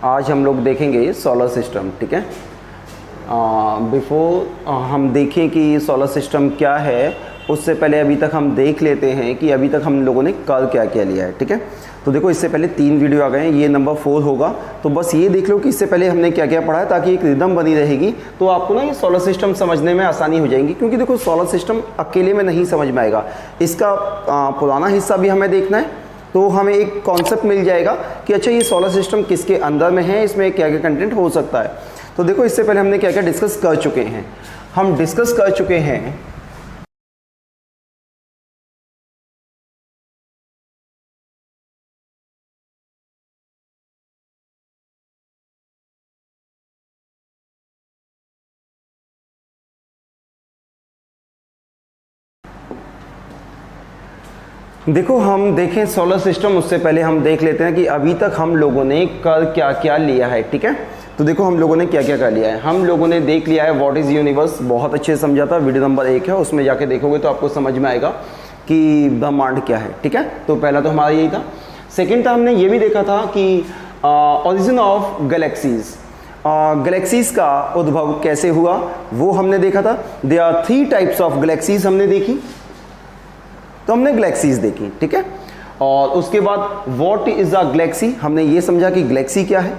आज हम लोग देखेंगे सोलर सिस्टम, ठीक है। बिफोर हम देखें कि सोलर सिस्टम क्या है, उससे पहले अभी तक हम देख लेते हैं कि अभी तक हम लोगों ने कर क्या क्या लिया है, ठीक है। तो देखो, इससे पहले 3 वीडियो आ गए हैं, ये नंबर 4 होगा। तो बस ये देख लो कि इससे पहले हमने क्या क्या पढ़ा है, ताकि एक रिदम बनी रहेगी, तो आपको ना ये सोलर सिस्टम समझने में आसानी हो जाएगी। क्योंकि देखो, सोलर सिस्टम अकेले में नहीं समझ में आएगा, इसका पुराना हिस्सा भी हमें देखना है, तो हमें एक कॉन्सेप्ट मिल जाएगा कि अच्छा ये सोलर सिस्टम किसके अंदर में है, इसमें क्या क्या कंटेंट हो सकता है। तो देखो, इससे पहले हमने क्या क्या डिस्कस कर चुके हैं। हम डिस्कस कर चुके हैं देखो, हम देखें सोलर सिस्टम, उससे पहले हम देख लेते हैं कि अभी तक हम लोगों ने कर क्या क्या लिया है, ठीक है। तो देखो, हम लोगों ने क्या क्या कर लिया है। हम लोगों ने देख लिया है व्हाट इज़ यूनिवर्स, बहुत अच्छे से समझा था, वीडियो नंबर 1 है, उसमें जाके देखोगे तो आपको समझ में आएगा कि ब्रह्मांड क्या है, ठीक है। तो पहला तो हमारा यही था। सेकेंड था, हमने ये भी देखा था कि ओरिजिन ऑफ गैलेक्सीज, गैलेक्सीज का उद्भव कैसे हुआ, वो हमने देखा था। There are 3 types of galaxies हमने देखी, तो हमने गैलेक्सीज देखी, ठीक है। और उसके बाद व्हाट इज अ गैलेक्सी, हमने ये समझा कि गैलेक्सी क्या है।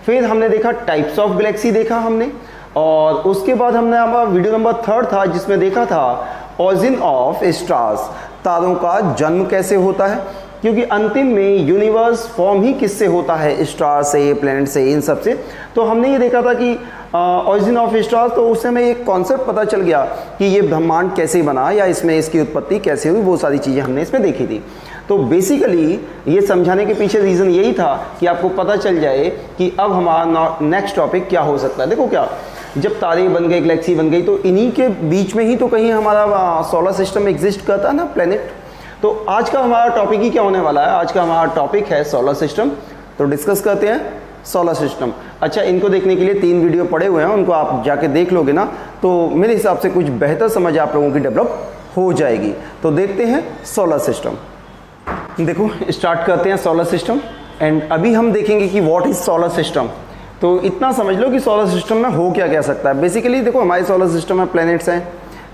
फिर हमने देखा टाइप्स ऑफ गैलेक्सी देखा हमने, और उसके बाद हमने हमारा वीडियो नंबर 3 था, जिसमें देखा था ओरिजिन ऑफ स्टार्स, तारों का जन्म कैसे होता है। क्योंकि अंतिम में यूनिवर्स फॉर्म ही किससे होता है, स्टार से, प्लैनेट से, इन सब से। तो हमने ये देखा था कि ओरिजिन ऑफ स्टार्स, तो उससे हमें एक कॉन्सेप्ट पता चल गया कि ये ब्रह्मांड कैसे बना, या इसमें इसकी उत्पत्ति कैसे हुई, वो सारी चीज़ें हमने इसमें देखी थी। तो बेसिकली ये समझाने के पीछे रीज़न यही था कि आपको पता चल जाए कि अब हमारा नेक्स्ट टॉपिक क्या हो सकता है। देखो, क्या जब तारे बन गए, गैलेक्सी बन गई, तो इन्हीं के बीच में ही तो कहीं हमारा सोलर सिस्टम एग्जिस्ट करता है ना, प्लैनेट। तो आज का हमारा टॉपिक ही क्या होने वाला है, आज का हमारा टॉपिक है सोलर सिस्टम। तो डिस्कस करते हैं सोलर सिस्टम। अच्छा, इनको देखने के लिए 3 वीडियो पड़े हुए हैं, उनको आप जाके देख लोगे ना, तो मेरे हिसाब से कुछ बेहतर समझ आप लोगों की डेवलप हो जाएगी। तो देखते हैं सोलर सिस्टम। देखो, स्टार्ट करते हैं सोलर सिस्टम। एंड अभी हम देखेंगे कि व्हाट इज सोलर सिस्टम। तो इतना समझ लो कि सोलर सिस्टम में हो क्या क्या सकता है। बेसिकली देखो, हमारे सोलर सिस्टम में प्लैनेट्स हैं,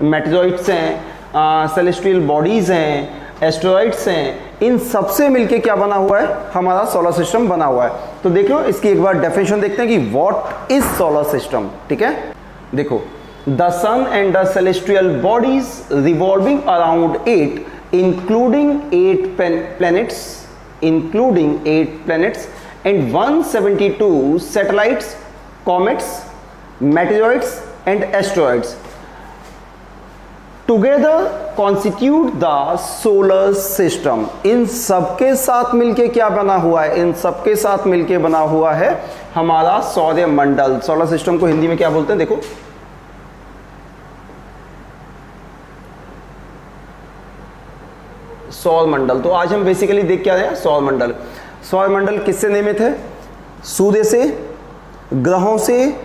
मेटेरॉइड्स हैं, सेलेस्टियल बॉडीज हैं, एस्टेरॉइड्स हैं, इन सबसे मिलके क्या बना हुआ है, हमारा सोलर सिस्टम बना हुआ है। तो देख लो, इसकी एक बार डेफिनेशन देखते हैं कि व्हाट इज सोलर सिस्टम, ठीक है। देखो, the sun and the celestial bodies revolving around it, including 8 planets and 172 satellites, comets, meteoroids and asteroids together constitute the solar system। इन सबके साथ मिलके क्या बना हुआ है, इन सबके साथ मिलके बना हुआ है हमारा सौर मंडल। सोलर सिस्टम को हिंदी में क्या बोलते हैं, देखो, सौर मंडल। तो आज हम बेसिकली देख क्या रहे हैं, सौर मंडल। सौर मंडल किससे निर्मित है, सूर्य से, ग्रहों से,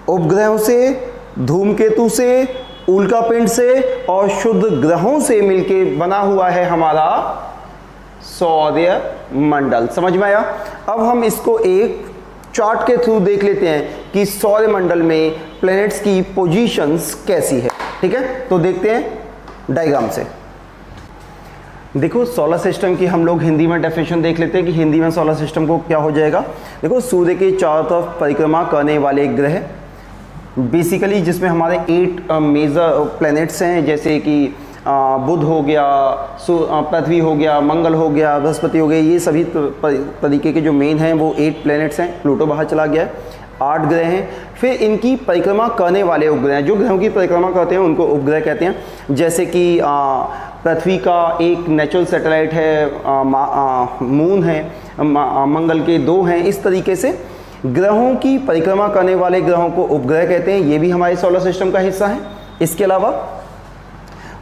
उपग्रहों से, धूमकेतु से, उल्कापिंड से और शुद्ध ग्रहों से मिलके बना हुआ है हमारा सौर मंडल। समझ में आया। अब हम इसको एक चार्ट के थ्रू देख लेते हैं कि सौर मंडल में प्लैनेट्स की पोजीशंस कैसी है, ठीक है। तो देखते हैं डायग्राम से। देखो, सोलर सिस्टम की हम लोग हिंदी में डेफिनेशन देख लेते हैं कि हिंदी में सोलर सिस्टम को क्या हो जाएगा। देखो, सूर्य के चारों तरफ परिक्रमा करने वाले ग्रह, बेसिकली जिसमें हमारे 8 मेजर प्लैनेट्स हैं, जैसे कि बुध हो गया, पृथ्वी हो गया, मंगल हो गया, बृहस्पति हो गया, ये सभी तरीके के जो मेन हैं वो 8 प्लैनेट्स हैं। प्लूटो बाहर चला गया है। 8 ग्रह हैं। फिर इनकी परिक्रमा करने वाले उपग्रह, जो ग्रहों की परिक्रमा करते हैं उनको उपग्रह कहते हैं। जैसे कि पृथ्वी का एक नेचुरल सैटेलाइट है, मून है, मंगल के 2 हैं। इस तरीके से ग्रहों की परिक्रमा करने वाले ग्रहों को उपग्रह कहते हैं, ये भी हमारे सोलर सिस्टम का हिस्सा है। इसके अलावा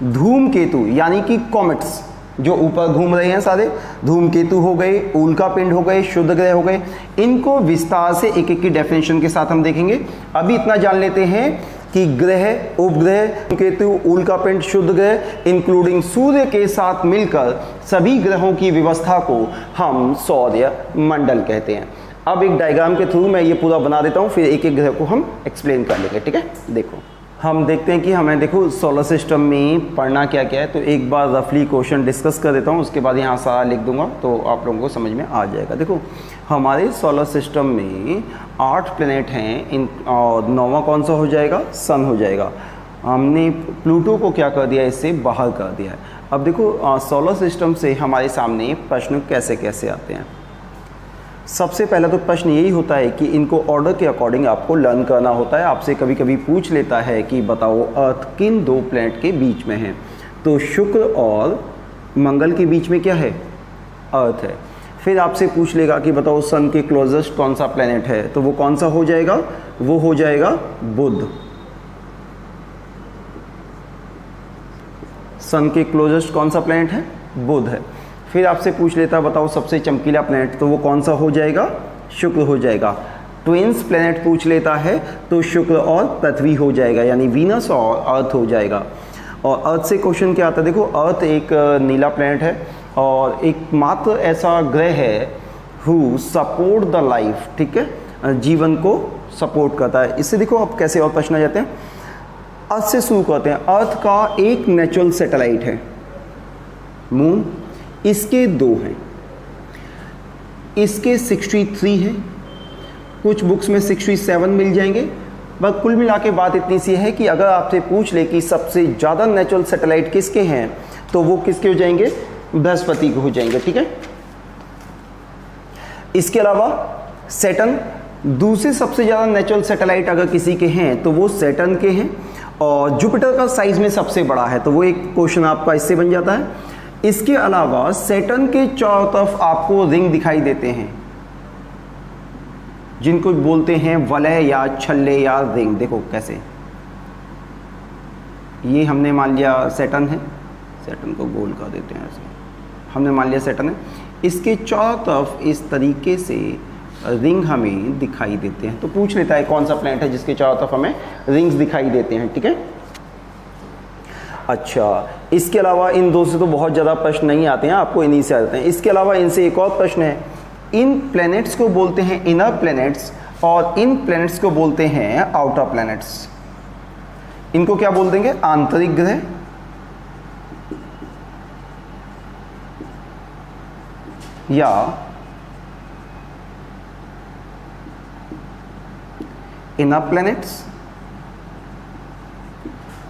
धूमकेतु यानी कि कॉमेट्स जो ऊपर घूम रहे हैं, सारे धूमकेतु हो गए, उल्कापिंड हो गए, शुद्ध ग्रह हो गए, इनको विस्तार से एक एक की डेफिनेशन के साथ हम देखेंगे। अभी इतना जान लेते हैं कि ग्रह, उपग्रह, धूमकेतु, उल्कापिंड, शुद्ध ग्रह इंक्लूडिंग सूर्य के साथ मिलकर सभी ग्रहों की व्यवस्था को हम सौर मंडल कहते हैं। अब एक डायग्राम के थ्रू मैं ये पूरा बना देता हूँ, फिर एक एक ग्रह को हम एक्सप्लेन कर लेंगे, ठीक है। देखो हम देखते हैं कि हमें देखो सोलर सिस्टम में पढ़ना क्या क्या है। तो एक बार रफली क्वेश्चन डिस्कस कर देता हूँ, उसके बाद यहाँ सारा लिख दूंगा तो आप लोगों को समझ में आ जाएगा। देखो हमारे सोलर सिस्टम में 8 प्लैनेट हैं, इन और 9वां कौन सा हो जाएगा, सन हो जाएगा। हमने प्लूटो को क्या कर दिया, इससे बाहर कर दिया है। अब देखो सोलर सिस्टम से हमारे सामने प्रश्न कैसे कैसे आते हैं। सबसे पहला तो प्रश्न यही होता है कि इनको ऑर्डर के अकॉर्डिंग आपको लर्न करना होता है। आपसे कभी कभी पूछ लेता है कि बताओ अर्थ किन 2 प्लैनेट के बीच में है, तो शुक्र और मंगल के बीच में क्या है, अर्थ है। फिर आपसे पूछ लेगा कि बताओ सन के क्लोजेस्ट कौन सा प्लैनेट है, तो वो कौन सा हो जाएगा, वो हो जाएगा बुध। सन के क्लोजेस्ट कौन सा प्लैनेट है, बुध है। फिर आपसे पूछ लेता है बताओ सबसे चमकीला प्लैनेट, तो वो कौन सा हो जाएगा, शुक्र हो जाएगा। ट्विंस प्लैनेट पूछ लेता है तो शुक्र और पृथ्वी हो जाएगा, यानी वीनस और अर्थ हो जाएगा। और अर्थ से क्वेश्चन क्या आता है, देखो अर्थ एक नीला प्लैनेट है और एकमात्र ऐसा ग्रह है हु सपोर्ट द लाइफ, ठीक है, जीवन को सपोर्ट करता है। इससे देखो अब कैसे और प्रश्न आ जाते हैं। अर्थ से शुरू करते हैं। अर्थ का एक नेचुरल सैटेलाइट है मून, इसके 2 हैं, इसके 63 हैं, कुछ बुक्स में 67 मिल जाएंगे। बस कुल मिला के बात इतनी सी है कि अगर आपसे पूछ ले कि सबसे ज़्यादा नेचुरल सैटेलाइट किसके हैं, तो वो किसके हो जाएंगे, बृहस्पति के हो जाएंगे, ठीक है। इसके अलावा सैटर्न, दूसरे सबसे ज़्यादा नेचुरल सैटेलाइट अगर किसी के हैं तो वो सैटर्न के हैं। और जुपिटर का साइज में सबसे बड़ा है, तो वो एक क्वेश्चन आपका इससे बन जाता है। इसके अलावा सैटर्न के चारों तरफ आपको रिंग दिखाई देते हैं, जिनको बोलते हैं वलय या छल्ले या रिंग। देखो कैसे, ये हमने मान लिया सैटर्न है, सैटर्न को गोल कर देते हैं ऐसे, हमने मान लिया सैटर्न है। इसके चारों तरफ इस तरीके से रिंग हमें दिखाई देते हैं। तो पूछ लेता है कौन सा प्लैनेट है जिसके चारों तरफ हमें रिंग्स दिखाई देते हैं, ठीक है। अच्छा, इसके अलावा इन 2 से तो बहुत ज़्यादा प्रश्न नहीं आते हैं, आपको इन्हीं से आते हैं। इसके अलावा इनसे एक और प्रश्न है। इन प्लैनेट्स को बोलते हैं इनर प्लैनेट्स और इन प्लैनेट्स को बोलते हैं आउटर प्लैनेट्स। इनको क्या बोल देंगे, आंतरिक ग्रह या इनर प्लैनेट्स,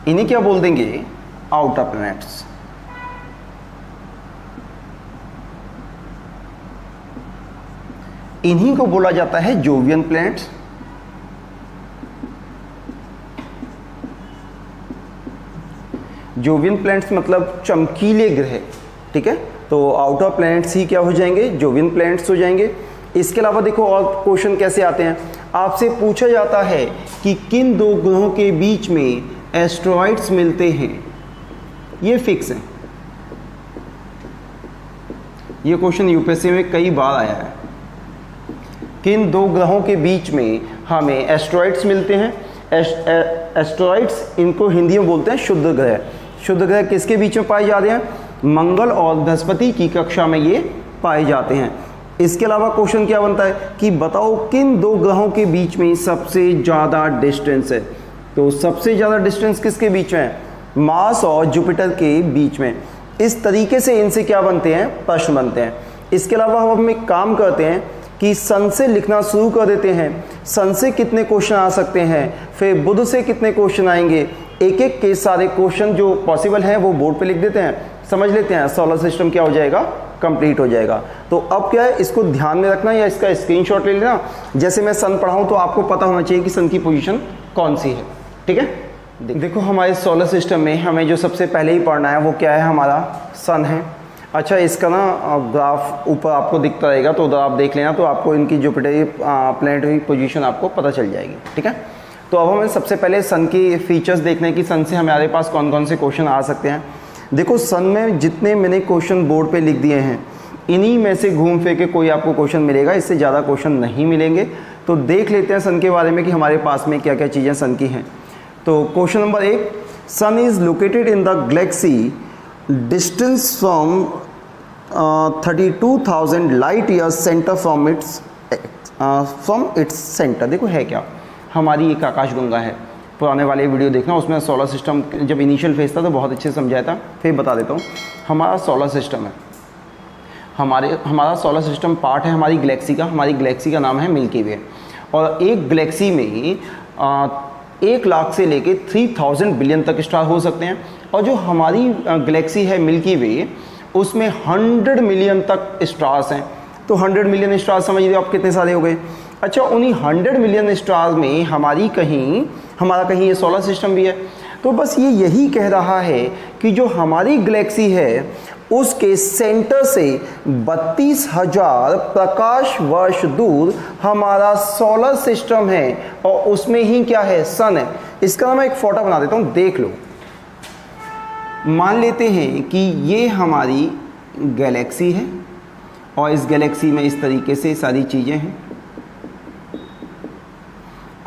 इन्हें क्या बोल देंगे, आउटर प्लैनेट्स। इन्हीं को बोला जाता है जोवियन प्लैनेट्स। जोवियन प्लैनेट्स मतलब चमकीले ग्रह, ठीक है। तो आउटर प्लैनेट्स ही क्या हो जाएंगे, जोवियन प्लैनेट्स हो जाएंगे। इसके अलावा देखो और क्वेश्चन कैसे आते हैं। आपसे पूछा जाता है कि किन 2 ग्रहों के बीच में एस्ट्रॉइड्स मिलते हैं, ये फिक्स है। ये क्वेश्चन यूपीएससी में कई बार आया है। किन 2 ग्रहों के बीच में हमें एस्ट्रॉइड्स मिलते हैं। एस्ट्रॉइड्स इनको हिंदी में बोलते हैं शुद्ध ग्रह। शुद्ध ग्रह किसके बीच में पाए जाते हैं, मंगल और बृहस्पति की कक्षा में ये पाए जाते हैं। इसके अलावा क्वेश्चन क्या बनता है कि बताओ किन 2 ग्रहों के बीच में सबसे ज़्यादा डिस्टेंस है। तो सबसे ज़्यादा डिस्टेंस किसके बीच में है, मार्स और जुपिटर के बीच में। इस तरीके से इनसे क्या बनते हैं, प्रश्न बनते हैं। इसके अलावा हम एक काम करते हैं कि सन से लिखना शुरू कर देते हैं। सन से कितने क्वेश्चन आ सकते हैं, फिर बुध से कितने क्वेश्चन आएंगे, एक एक के सारे क्वेश्चन जो पॉसिबल हैं वो बोर्ड पे लिख देते हैं, समझ लेते हैं, सोलर सिस्टम क्या हो जाएगा, कंप्लीट हो जाएगा। तो अब क्या है, इसको ध्यान में रखना या इसका स्क्रीनशॉट ले लेना। जैसे मैं सन पढ़ाऊँ तो आपको पता होना चाहिए कि सन की पोजीशन कौन सी है, ठीक है। देखो हमारे सोलर सिस्टम में हमें जो सबसे पहले ही पढ़ना है वो क्या है, हमारा सन है। अच्छा, इसका ना ग्राफ ऊपर आपको दिखता रहेगा, तो उधर आप देख लेना, तो आपको इनकी जुपिटर प्लैनेटरी पोजीशन आपको पता चल जाएगी, ठीक है। तो अब हमें सबसे पहले सन की फीचर्स देखने की, सन से हमारे पास कौन कौन से क्वेश्चन आ सकते हैं। देखो सन में जितने मैंने क्वेश्चन बोर्ड पे लिख दिए हैं, इन्हीं में से घूम फिर के कोई आपको क्वेश्चन मिलेगा, इससे ज़्यादा क्वेश्चन नहीं मिलेंगे। तो देख लेते हैं सन के बारे में कि हमारे पास में क्या क्या चीज़ें सन की हैं। तो question number 1, sun is located in the galaxy distance from 32,000 light years centre from its from its centre. देखो है क्या, हमारी एक आकाशगंगा है, पुराने वाले वीडियो देखना, उसमें सोलर सिस्टम जब इनिशियल फेज था तो बहुत अच्छे से समझाया था, फिर बता देता हूँ। हमारा सोलर सिस्टम है, हमारा सोलर सिस्टम पार्ट है हमारी गैलेक्सी का। हमारी गैलेक्सी का नाम है मिल्की वे, और एक गैलेक्सी में 1 लाख से लेके 3000 बिलियन तक स्टार हो सकते हैं। और जो हमारी गैलेक्सी है मिल्की वे, उसमें 100 मिलियन तक स्टार्स हैं। तो 100 मिलियन स्टार्स समझ लीजिए आप कितने सारे हो गए। अच्छा, उन्हीं 100 मिलियन स्टार्स में हमारा कहीं ये सोलर सिस्टम भी है। तो बस ये यही कह रहा है कि जो हमारी गैलेक्सी है उसके सेंटर से 32,000 प्रकाश वर्ष दूर हमारा सोलर सिस्टम है, और उसमें ही क्या है, सन है। इसका मैं एक फोटो बना देता हूँ, देख लो। मान लेते हैं कि ये हमारी गैलेक्सी है, और इस गैलेक्सी में इस तरीके से सारी चीज़ें हैं,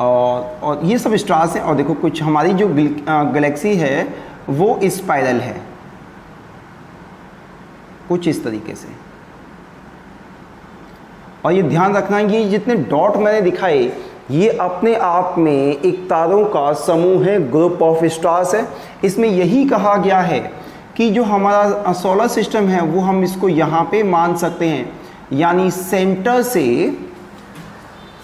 और ये सब स्टार्स हैं। और देखो कुछ हमारी जो गैलेक्सी है वो स्पाइरल है, कुछ इस तरीके से। और ये ध्यान रखना, ये जितने डॉट मैंने दिखाए ये अपने आप में एक तारों का समूह है, ग्रुप ऑफ स्टार्स है। इसमें यही कहा गया है कि जो हमारा सोलर सिस्टम है वो हम इसको यहाँ पे मान सकते हैं, यानी सेंटर से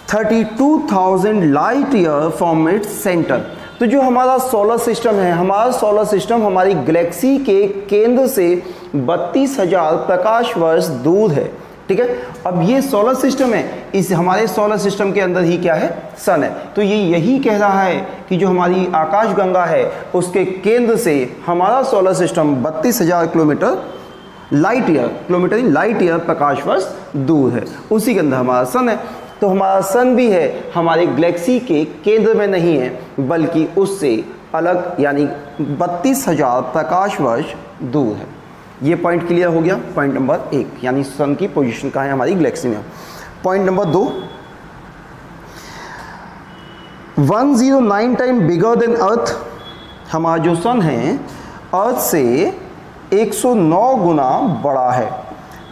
32,000 light year from its centre. तो जो हमारा सोलर सिस्टम है, हमारा सोलर सिस्टम हमारी गैलेक्सी के केंद्र से 32,000 प्रकाश वर्ष दूर है, ठीक है। अब ये सोलर सिस्टम है, इस हमारे सोलर सिस्टम के अंदर ही क्या है, सन है। तो ये यही कह रहा है कि जो हमारी आकाशगंगा है उसके केंद्र से हमारा solar system 32,000 kilometre light year प्रकाश वर्ष दूर है, उसी के अंदर हमारा सन है। तो हमारा सन भी है हमारे गैलेक्सी के केंद्र में नहीं है, बल्कि उससे अलग, यानी 32,000 प्रकाश वर्ष दूर है। ये पॉइंट क्लियर हो गया। पॉइंट नंबर 1, यानी सन की पोजीशन कहाँ है हमारी गैलेक्सी में। Point number 2, 109 time bigger than earth. हमारा जो सन है अर्थ से 109 गुना बड़ा है।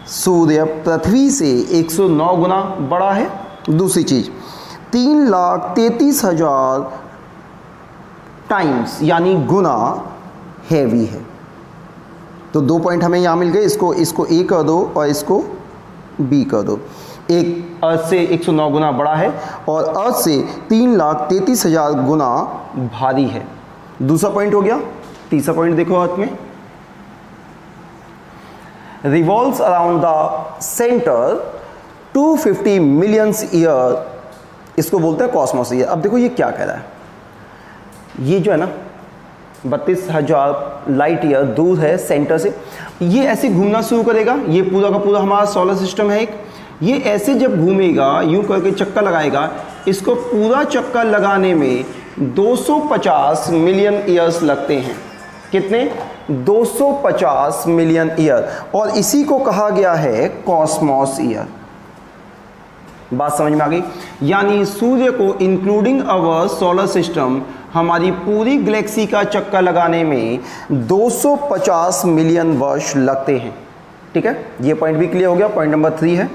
सूर्य पृथ्वी से 109 गुना बड़ा है। दूसरी चीज, 3,33,000 टाइम्स यानी गुना हैवी है। तो 2 पॉइंट हमें यहाँ मिल गए। इसको ए कर दो और इसको बी कर दो। एक अर्थ से 109 गुना बड़ा है और अर्थ से 3,33,000 गुना भारी है। दूसरा पॉइंट हो गया। तीसरा पॉइंट देखो अर्थ में, revolves around the centre 250 millions year, इसको बोलते हैं कॉस्मोस ईयर। अब देखो ये क्या कह रहा है, ये जो है ना 32,000 लाइट ईयर दूर है सेंटर से, ये ऐसे घूमना शुरू करेगा। ये पूरा का पूरा हमारा सोलर सिस्टम है एक, ये ऐसे जब घूमेगा यूं करके चक्कर लगाएगा, इसको पूरा चक्कर लगाने में 250 मिलियन ईयर्स लगते हैं। कितने? 250 मिलियन ईयर, और इसी को कहा गया है कॉस्मोस ईयर। बात समझ में आ गई? यानी सूर्य को इंक्लूडिंग अवर सोलर सिस्टम, हमारी पूरी गैलेक्सी का चक्कर लगाने में 250 मिलियन वर्ष लगते हैं। ठीक है, ये पॉइंट भी क्लियर हो गया। पॉइंट नंबर 3 है।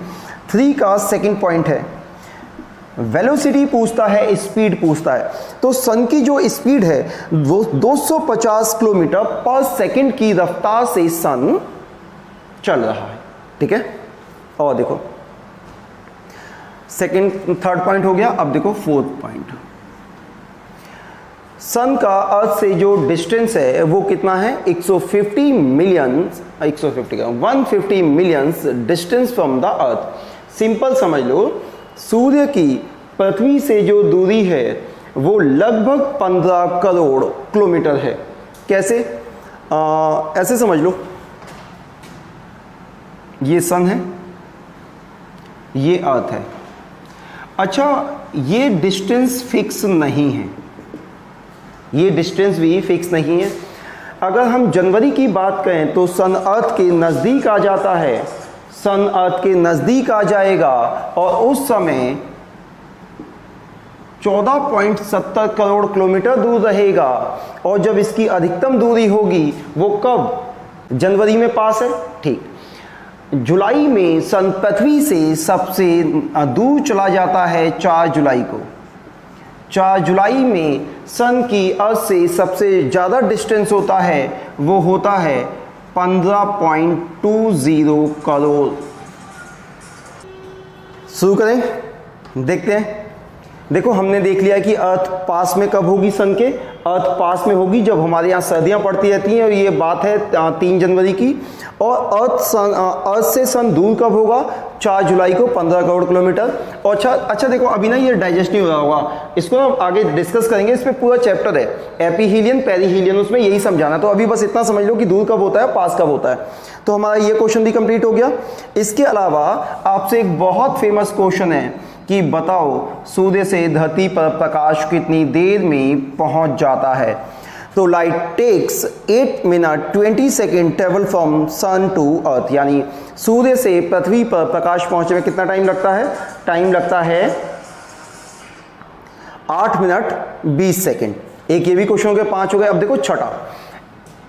3 का सेकंड पॉइंट है वेलोसिटी पूछता है, स्पीड पूछता है। तो सन की जो स्पीड है वो 250 किलोमीटर पर सेकंड की रफ्तार से सन चल रहा है। ठीक है, और देखो सेकंड थर्ड पॉइंट हो गया। अब देखो फोर्थ पॉइंट, सन का अर्थ से जो डिस्टेंस है वो कितना है? 150 millions distance from the earth. Simple समझ लो, सूर्य की पृथ्वी से जो दूरी है वो लगभग 15 करोड़ किलोमीटर है। कैसे? ऐसे समझ लो, ये सन है, ये अर्थ है। अच्छा, ये डिस्टेंस फिक्स नहीं है, ये डिस्टेंस भी फिक्स नहीं है। अगर हम जनवरी की बात करें तो सन अर्थ के नज़दीक आ जाता है, सन अर्थ के नज़दीक आ जाएगा और उस समय 14.70 करोड़ किलोमीटर दूर रहेगा। और जब इसकी अधिकतम दूरी होगी वो कब? जनवरी में पास है। ठीक, जुलाई में सन पृथ्वी से सबसे दूर चला जाता है 4 जुलाई को। 4 जुलाई में सन की अर्थ से सबसे ज़्यादा डिस्टेंस होता है, वो होता है 15.20 करोड़। शुरू करें, देखते हैं। देखो हमने देख लिया कि अर्थ पास में कब होगी सन के। अर्थ पास में होगी जब हमारे यहाँ सर्दियाँ पड़ती रहती हैं, और ये बात है 3 जनवरी की। और अर्थ से सन दूर कब होगा? 4 जुलाई को 15 करोड़ किलोमीटर। और अच्छा देखो अभी ना ये डाइजेस्ट नहीं हो रहा होगा, इसको ना आगे डिस्कस करेंगे, इस पर पूरा चैप्टर है एपीहीलियन पेरीहीलियन, उसमें यही समझाना। तो अभी बस इतना समझ लो कि दूर कब होता है, पास कब होता है। तो हमारा ये क्वेश्चन भी कंप्लीट हो गया। इसके अलावा आपसे एक बहुत फेमस क्वेश्चन है कि बताओ सूर्य से धरती पर प्रकाश कितनी देर में पहुंच जाता है। तो light takes 8 minute 20 second travel from sun to earth, यानी सूर्य से पृथ्वी पर प्रकाश पहुंचने में कितना टाइम लगता है? टाइम लगता है 8 मिनट 20 सेकेंड। एक ये भी क्वेश्चन हो गया, 5 हो गए। अब देखो छठा,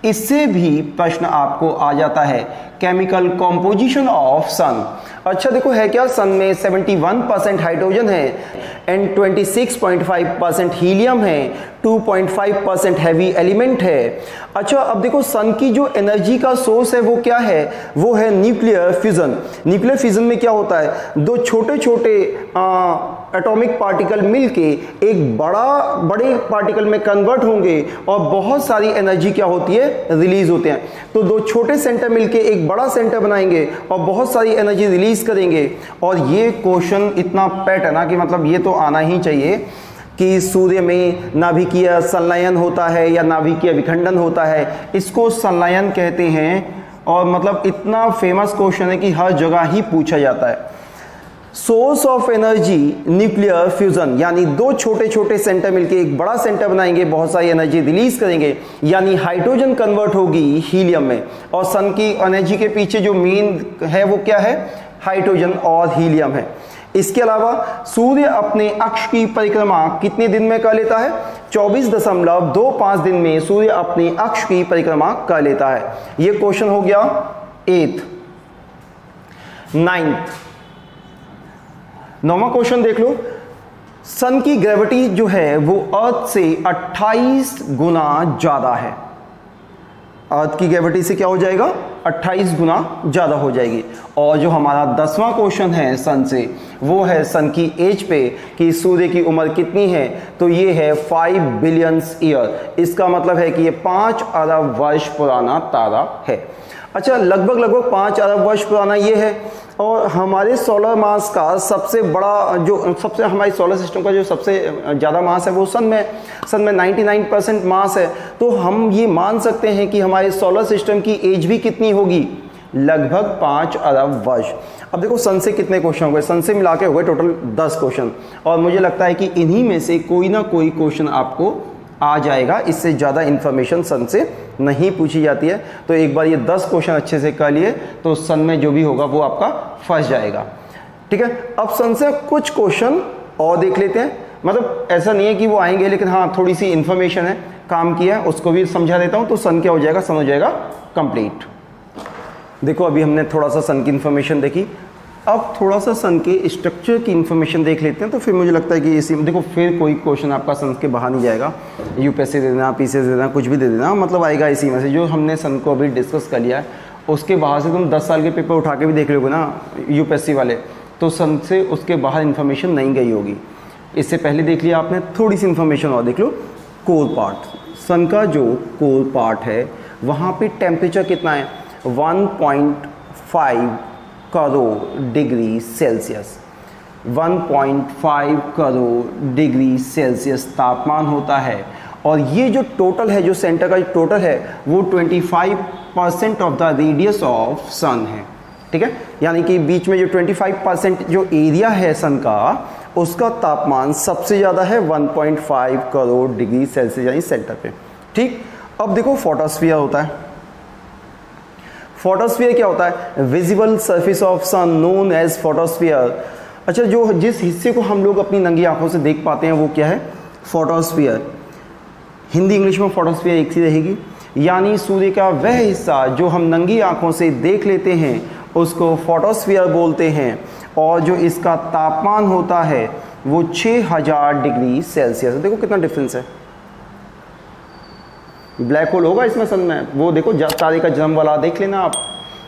इससे भी प्रश्न आपको आ जाता है, केमिकल कॉम्पोजिशन ऑफ सन। अच्छा देखो है क्या, सन में 71% हाइड्रोजन है एंड 26.5% हीलियम है, 2.5% हैवी एलिमेंट है। अच्छा अब देखो सन की जो एनर्जी का सोर्स है वो क्या है? वो है न्यूक्लियर फ्यूजन। न्यूक्लियर फ्यूजन में क्या होता है, दो छोटे छोटे एटॉमिक पार्टिकल मिलके एक बड़े पार्टिकल में कन्वर्ट होंगे और बहुत सारी एनर्जी क्या होती है, रिलीज होते हैं। तो दो छोटे सेंटर मिलके एक बड़ा सेंटर बनाएंगे और बहुत सारी एनर्जी रिलीज करेंगे। और ये क्वेश्चन इतना पेट है ना कि मतलब ये तो आना ही चाहिए कि सूर्य में नाभिकीय संलयन होता है या नाभिकीय विखंडन होता है, इसको संलयन कहते हैं। और मतलब इतना फेमस क्वेश्चन है कि हर जगह ही पूछा जाता है। Source of energy nuclear fusion, यानी दो छोटे छोटे सेंटर मिलके एक बड़ा सेंटर बनाएंगे, बहुत सारी एनर्जी रिलीज करेंगे, यानी हाइड्रोजन कन्वर्ट होगी हीलियम में। और सन की एनर्जी के पीछे जो मेन है वो क्या है, हाइड्रोजन और हीलियम है। इसके अलावा सूर्य अपने अक्ष की परिक्रमा कितने दिन में कर लेता है? 24.25 दिन में सूर्य अपने अक्ष की परिक्रमा कर लेता है। यह क्वेश्चन हो गया 8th। 9th, 9वां क्वेश्चन देख लो। सन की ग्रेविटी जो है वो अर्थ से 28 गुना ज्यादा है। अर्थ की ग्रेविटी से क्या हो जाएगा, 28 गुना ज़्यादा हो जाएगी। और जो हमारा 10वां क्वेश्चन है सन से, वो है सन की एज पे कि सूर्य की उम्र कितनी है। तो ये है 5 बिलियन ईयर। इसका मतलब है कि ये 5 अरब वर्ष पुराना तारा है। अच्छा लगभग 5 अरब वर्ष पुराना ये है। और हमारे सोलर मास का सबसे बड़ा जो सबसे हमारे सोलर सिस्टम का जो सबसे ज़्यादा मास है वो सन में 99% मास है। तो हम ये मान सकते हैं कि हमारे सोलर सिस्टम की एज भी कितनी होगी, लगभग 5 अरब वर्ष। अब देखो सन से कितने क्वेश्चन हो गए, सन से मिला के हो गए टोटल 10 क्वेश्चन। और मुझे लगता है कि इन्हीं में से कोई ना कोई क्वेश्चन आपको आ जाएगा। इससे ज़्यादा इन्फॉर्मेशन सन से नहीं पूछी जाती है। तो एक बार ये 10 क्वेश्चन अच्छे से कर लिए तो सन में जो भी होगा वो आपका फंस जाएगा। ठीक है, अब सन से कुछ क्वेश्चन और देख लेते हैं। मतलब ऐसा नहीं है कि वो आएंगे, लेकिन हाँ थोड़ी सी इन्फॉर्मेशन है काम की है, उसको भी समझा देता हूँ। तो सन क्या हो जाएगा, सन हो जाएगा कंप्लीट। देखो अभी हमने थोड़ा सा सन की इन्फॉर्मेशन देखी, अब थोड़ा सा सन के स्ट्रक्चर की इन्फॉर्मेशन देख लेते हैं। तो फिर मुझे लगता है कि इसी देखो फिर कोई क्वेश्चन आपका सन के बाहर नहीं जाएगा। यूपीएससी दे देना, पीसीएस दे देना, कुछ भी दे देना, मतलब आएगा इसी में से। जो हमने सन को अभी डिस्कस कर लिया है उसके बाहर से तुम 10 साल के पेपर उठा के भी देख लोगे ना यूपीएससी वाले, तो सन से उसके बाहर इन्फॉर्मेशन नहीं गई होगी। इससे पहले देख लिया आपने, थोड़ी सी इन्फॉर्मेशन और देख लो। कोर पार्ट, सन का जो कोर पार्ट है वहाँ पे टेम्परेचर कितना है, 1.5 crore degree Celsius. 1.5 crore degree Celsius तापमान होता है। और ये जो टोटल है, जो सेंटर का जो टोटल है वो 25% ऑफ द रेडियस ऑफ सन है। ठीक है, यानी कि बीच में जो 25% जो एरिया है सन का, उसका तापमान सबसे ज़्यादा है 1.5 करोड़ डिग्री सेल्सियस, यानी सेंटर पे। ठीक, अब देखो फोटोस्फीयर होता है। फोटोस्फीयर क्या होता है, visible surface of sun known as photosphere. अच्छा, जो जिस हिस्से को हम लोग अपनी नंगी आंखों से देख पाते हैं वो क्या है, फोटोस्फीयर। हिंदी इंग्लिश में फोटोस्फीयर एक सी रहेगी, यानी सूर्य का वह हिस्सा जो हम नंगी आंखों से देख लेते हैं उसको फोटोस्फीयर बोलते हैं, और जो इसका तापमान होता है वो 6000 डिग्री सेल्सियस। देखो कितना डिफरेंस है। ब्लैक होल होगा इसमें सन में, वो देखो तारे का जन्म वाला देख लेना आप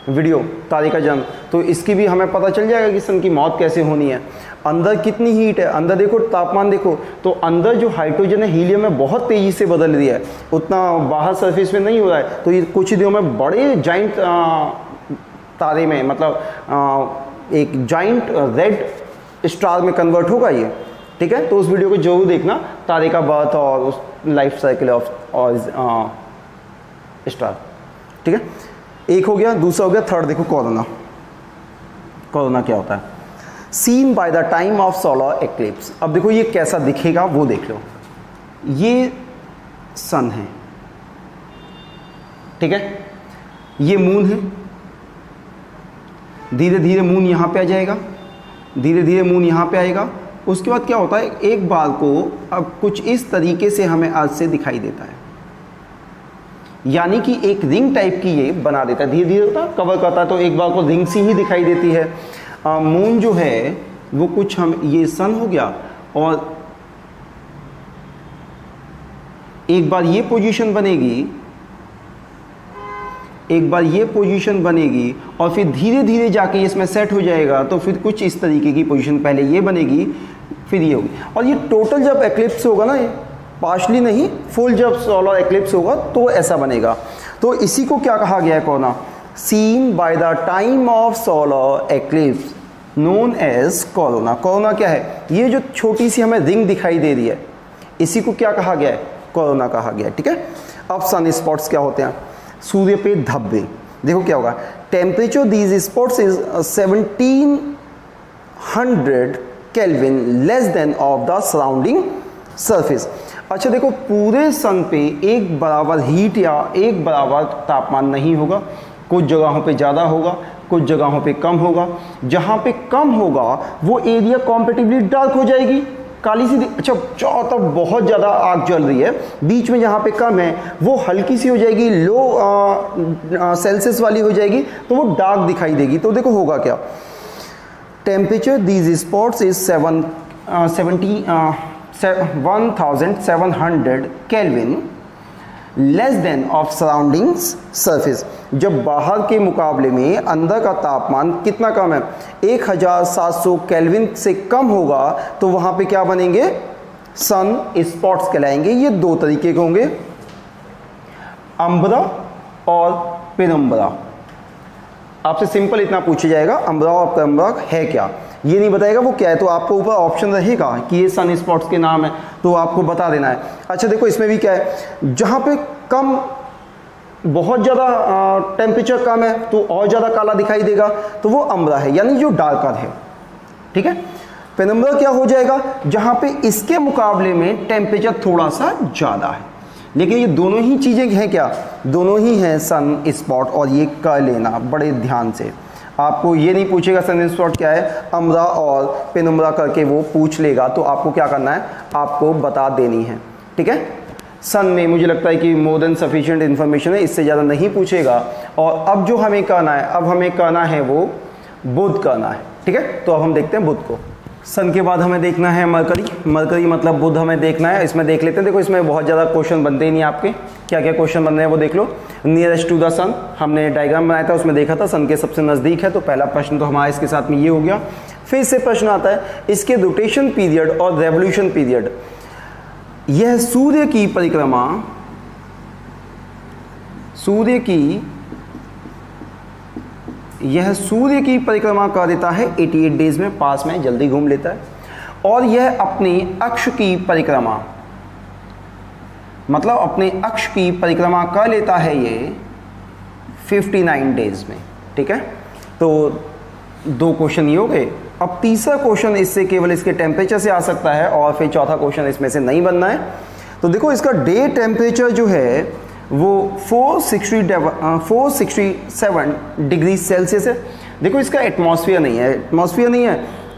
वीडियो, तारे का जन्म, तो इसकी भी हमें पता चल जाएगा कि सन की मौत कैसे होनी है। अंदर कितनी हीट है, अंदर देखो तापमान देखो, तो अंदर जो हाइड्रोजन है हीलियम में बहुत तेज़ी से बदल रही है, उतना बाहर सरफेस में नहीं हो रहा है। तो ये कुछ ही दिनों में बड़े जाइंट तारे में, मतलब एक जाइंट रेड स्टार में कन्वर्ट होगा ये, ठीक है। तो उस वीडियो को जरूर देखना, तारे का बर्थ और उस लाइफ साइकिल ऑफ और स्टार, ठीक है। एक हो गया, दूसरा हो गया, थर्ड देखो कोरोना। कोरोना क्या होता है? Seen by the time of solar eclipse. अब देखो ये कैसा दिखेगा वो देख लो। ये सन है, ठीक है, ये मून है, धीरे धीरे मून यहाँ पे आ जाएगा, धीरे धीरे मून यहाँ पे आएगा। उसके बाद क्या होता है, एक बार को अब कुछ इस तरीके से हमें अर्थ से दिखाई देता है, यानी कि एक रिंग टाइप की ये बना देता है, धीरे धीरे होता है, कवर करता है, तो एक बार को रिंग सी ही दिखाई देती है। मून जो है वो कुछ हम, ये सन हो गया, और एक बार ये पोजीशन बनेगी, एक बार ये पोजीशन बनेगी, और फिर धीरे धीरे जाके इसमें सेट हो जाएगा, तो फिर कुछ इस तरीके की पोजीशन, पहले ये बनेगी फिर ये होगी। और ये टोटल जब एक्लिप्स होगा ना, ये पार्शली नहीं, फुल जब सोलर एक्लिप्स होगा तो ऐसा बनेगा। तो इसी को क्या कहा गया है corona? Seen by the time of solar eclipse known as corona. Corona क्या है? ये जो छोटी सी हमें रिंग दिखाई दे रही है, इसी को क्या कहा गया है? कोरोना कहा गया है, ठीक है। अब सन स्पॉट्स क्या होते हैं? सूर्य पे धब्बे। देखो क्या होगा, temperature these spots is 1700 kelvin less than of the surrounding surface. अच्छा देखो, पूरे सन पे एक बराबर हीट या एक बराबर तापमान नहीं होगा, कुछ जगहों पे ज़्यादा होगा, कुछ जगहों पे कम होगा। जहाँ पे कम होगा वो एरिया कॉम्पेटिवली डार्क हो जाएगी, काली सी। अच्छा, चारों तरफ बहुत ज़्यादा आग जल रही है, बीच में जहाँ पे कम है वो हल्की सी हो जाएगी, लो सेल्सियस वाली हो जाएगी, तो वो डार्क दिखाई देगी। तो देखो होगा क्या, temperature these spots is 1700 kelvin less than of surroundings surface. जब बाहर के मुकाबले में अंदर का तापमान कितना कम है, 1700 केल्विन से कम होगा, तो वहाँ पे क्या बनेंगे? सन स्पॉट्स कहलाएंगे। ये दो तरीके के होंगे, अम्बरा और पेनुम्बरा। आपसे सिंपल इतना पूछा जाएगा, अम्बरा और पेनुम्बरा है क्या, ये नहीं बताएगा वो क्या है, तो आपको ऊपर ऑप्शन रहेगा कि ये सन स्पॉट्स के नाम है, तो आपको बता देना है। अच्छा देखो, इसमें भी क्या है, जहाँ पे कम, बहुत ज़्यादा टेम्परेचर कम है तो और ज़्यादा काला दिखाई देगा, तो वो अम्बरा है, यानी जो डार्कर है, ठीक है। पेनुम्बरा क्या हो जाएगा, जहाँ पे इसके मुकाबले में टेम्परेचर थोड़ा सा ज़्यादा है। लेकिन ये दोनों ही चीज़ें हैं क्या? दोनों ही हैं सन स्पॉट, और ये कर लेना बड़े ध्यान से। आपको ये नहीं पूछेगा सन स्पॉट क्या है, अम्बरा और पेनुम्बरा करके वो पूछ लेगा, तो आपको क्या करना है, आपको बता देनी है, ठीक है। सन में मुझे लगता है कि मोर देन सफिशिएंट इन्फॉर्मेशन है, इससे ज़्यादा नहीं पूछेगा। और अब जो हमें करना है, अब हमें करना है वो बुध करना है, ठीक है। तो अब हम देखते हैं बुध को। सन के बाद हमें देखना है मरकरी। मरकरी मतलब बुध हमें देखना है। इसमें देख लेते हैं। देखो इसमें बहुत ज़्यादा क्वेश्चन बनते ही नहीं आपके, क्या क्या क्वेश्चन बन रहे हैं वो देख लो। नियरेस्ट टू द सन, हमने डायग्राम बनाया था, उसमें देखा था सन के सबसे नज़दीक है, तो पहला प्रश्न तो हमारा इसके साथ में ये हो गया। फिर से प्रश्न आता है इसके रोटेशन पीरियड और रेवोल्यूशन पीरियड। यह सूर्य की परिक्रमा, यह सूर्य की परिक्रमा कर देता है 88 डेज में, पास में जल्दी घूम लेता है। और यह अपने अक्ष की परिक्रमा, मतलब अपने अक्ष की परिक्रमा कर लेता है ये 59 डेज में, ठीक है। तो दो क्वेश्चन ये हो गए। अब तीसरा क्वेश्चन इससे केवल इसके टेम्परेचर से आ सकता है, और फिर चौथा क्वेश्चन इसमें से नहीं बनना है। तो देखो इसका डे टेम्परेचर जो है वो 467 डिग्री सेल्सियस है। देखो इसका एटमॉस्फेयर नहीं है, एटमॉस्फेयर नहीं है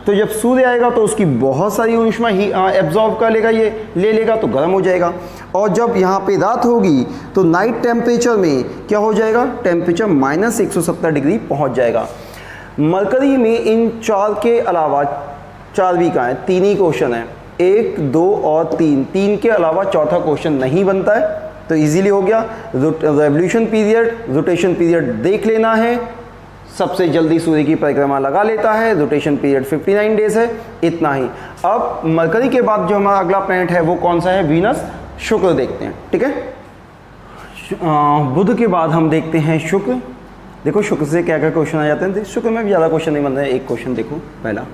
तो जब सूर्य आएगा तो उसकी बहुत सारी ऊष्मा ही एब्जॉर्ब कर लेगा, ये ले लेगा तो गर्म हो जाएगा। और जब यहाँ पे रात होगी तो नाइट टेम्परेचर में क्या हो जाएगा, टेम्परेचर -170 डिग्री पहुँच जाएगा। मरकरी में इन 4 के अलावा 4 भी कहाँ है, 3 ही क्वेश्चन है, 1, 2 और 3 के अलावा चौथा क्वेश्चन नहीं बनता है, तो इजीली हो गया। रेवोल्यूशन पीरियड, रोटेशन पीरियड देख लेना है, सबसे जल्दी सूर्य की परिक्रमा लगा लेता है, रोटेशन पीरियड 59 डेज है, इतना ही। अब मरकरी के बाद जो हमारा अगला प्लैनेट है वो कौन सा है, वीनस, शुक्र देखते हैं, ठीक है। बुध के बाद हम देखते हैं शुक्र। देखो शुक्र से क्या क्या क्वेश्चन आ जाते हैं, शुक्र में भी ज़्यादा क्वेश्चन नहीं बन रहे हैं, एक क्वेश्चन देखो पहला,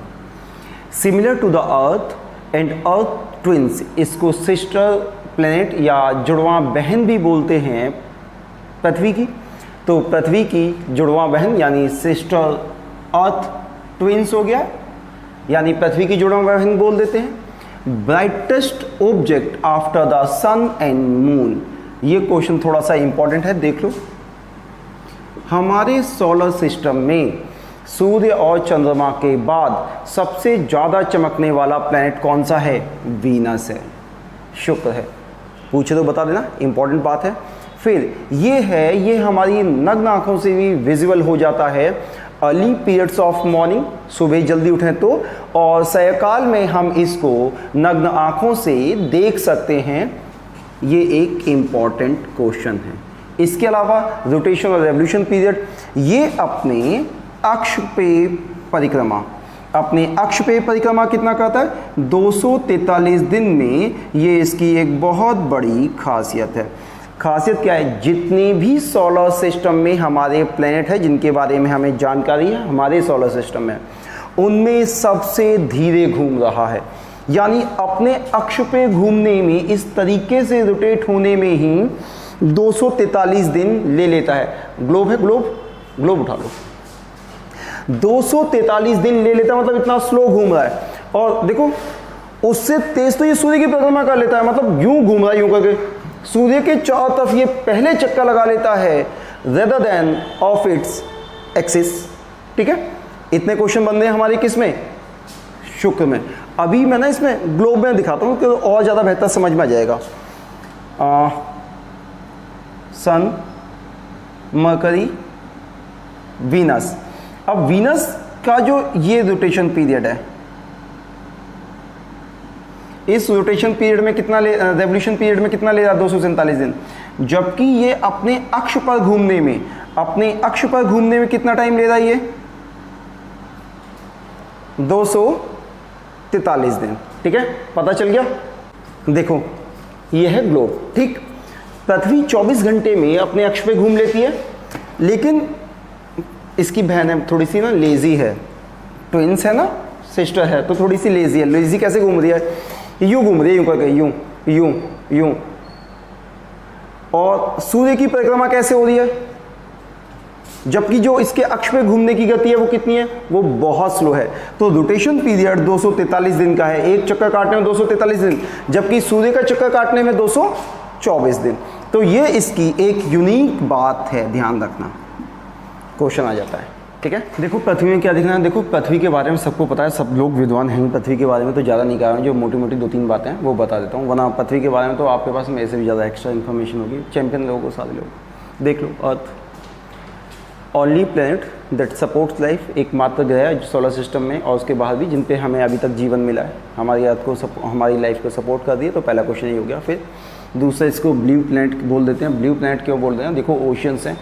similar to the earth and earth twins, इसको सिस्टर प्लैनेट या जुड़वां बहन भी बोलते हैं पृथ्वी की, तो पृथ्वी की जुड़वां बहन यानी सिस्टर अर्थ ट्विंस हो गया, यानी पृथ्वी की जुड़वां बहन बोल देते हैं। Brightest object after the sun and moon, ये क्वेश्चन थोड़ा सा इंपॉर्टेंट है, देख लो। हमारे सोलर सिस्टम में सूर्य और चंद्रमा के बाद सबसे ज़्यादा चमकने वाला प्लैनेट कौन सा है, वीनस है, शुक्र है, पूछे तो बता देना, इंपॉर्टेंट बात है। फिर ये हमारी नग्न आंखों से भी विजिबल हो जाता है अर्ली पीरियड्स ऑफ मॉर्निंग, सुबह जल्दी उठें तो, और सायकाल में हम इसको नग्न आंखों से देख सकते हैं, ये एक इम्पॉर्टेंट क्वेश्चन है। इसके अलावा रोटेशन और रेवोल्यूशन पीरियड, ये अपने अक्ष पे परिक्रमा कितना करता है, 243 दिन में, ये इसकी एक बहुत बड़ी खासियत है। खासियत क्या है, जितने भी सोलर सिस्टम में हमारे प्लैनेट है जिनके बारे में हमें जानकारी है हमारे सोलर सिस्टम में, उनमें सबसे धीरे घूम रहा है, यानी अपने अक्ष पे घूमने में, इस तरीके से रोटेट होने में ही 243 दिन ले लेता है। ग्लोब है, ग्लोब उठा लो, 243 दिन ले लेता है, मतलब इतना स्लो घूम रहा है। और देखो उससे तेज तो ये सूर्य की परिक्रमा कर लेता है, मतलब यूं घूम रहा है, यूं करके सूर्य के चारों तरफ ये पहले चक्कर लगा लेता है rather than of its axis, ठीक है। इतने क्वेश्चन बन रहे हैं हमारे किस में, शुक्र में। अभी मैं ना इसमें ग्लोब में दिखाता हूँ कि और ज़्यादा बेहतर समझ में आ जाएगा। सन, मरकरी, वीनस। अब वीनस का जो ये रोटेशन पीरियड है, इस रोटेशन पीरियड में कितना रेवोल्यूशन पीरियड में कितना ले रहा है, 247 दिन, जबकि ये अपने अक्ष पर घूमने में कितना टाइम ले रहा है, ये 243 दिन, ठीक है, पता चल गया। देखो ये है ग्लोब, ठीक। पृथ्वी 24 घंटे में अपने अक्ष पे घूम लेती है, लेकिन इसकी बहन है थोड़ी सी ना लेजी है, ट्विंस है ना, सिस्टर है, तो थोड़ी सी लेजी है। लेजी कैसे घूम रही है, यूं घूम रही है, यूं करके, यूं यूं यूं। और सूर्य की परिक्रमा कैसे हो रही है, जबकि जो इसके अक्ष पे घूमने की गति है वो कितनी है, वो बहुत स्लो है। तो रोटेशन पीरियड 243 दिन का है, एक चक्कर काटने में 243 दिन, जबकि सूर्य का चक्कर काटने में 224 दिन। तो ये इसकी एक यूनिक बात है, ध्यान रखना, क्वेश्चन आ जाता है, ठीक है। देखो पृथ्वी में क्या दिखना है, देखो पृथ्वी के बारे में सबको पता है, सब लोग विद्वान हैं पृथ्वी के बारे में, तो ज़्यादा नहीं कहा है, जो मोटी मोटी 2-3 बातें हैं वो बता देता हूँ, वरना पृथ्वी के बारे में तो आपके पास मेरे से भी ज़्यादा एक्स्ट्रा इन्फॉर्मेशन होगी। चैंपियन लोगों को, सारे लोग देख लो। Earth only planet that supports life, एकमात्र ग्रह है सोलर सिस्टम में और उसके बाहर भी जिन पे हमें अभी तक जीवन मिला है, हमारी अर्थ को हमारी लाइफ को सपोर्ट कर दिए। तो पहला क्वेश्चन ये हो गया। फिर दूसरा, इसको ब्लू प्लैनेट बोल देते हैं। ब्लू प्लैनेट क्यों बोलते हैं, देखो ओशियंस हैं,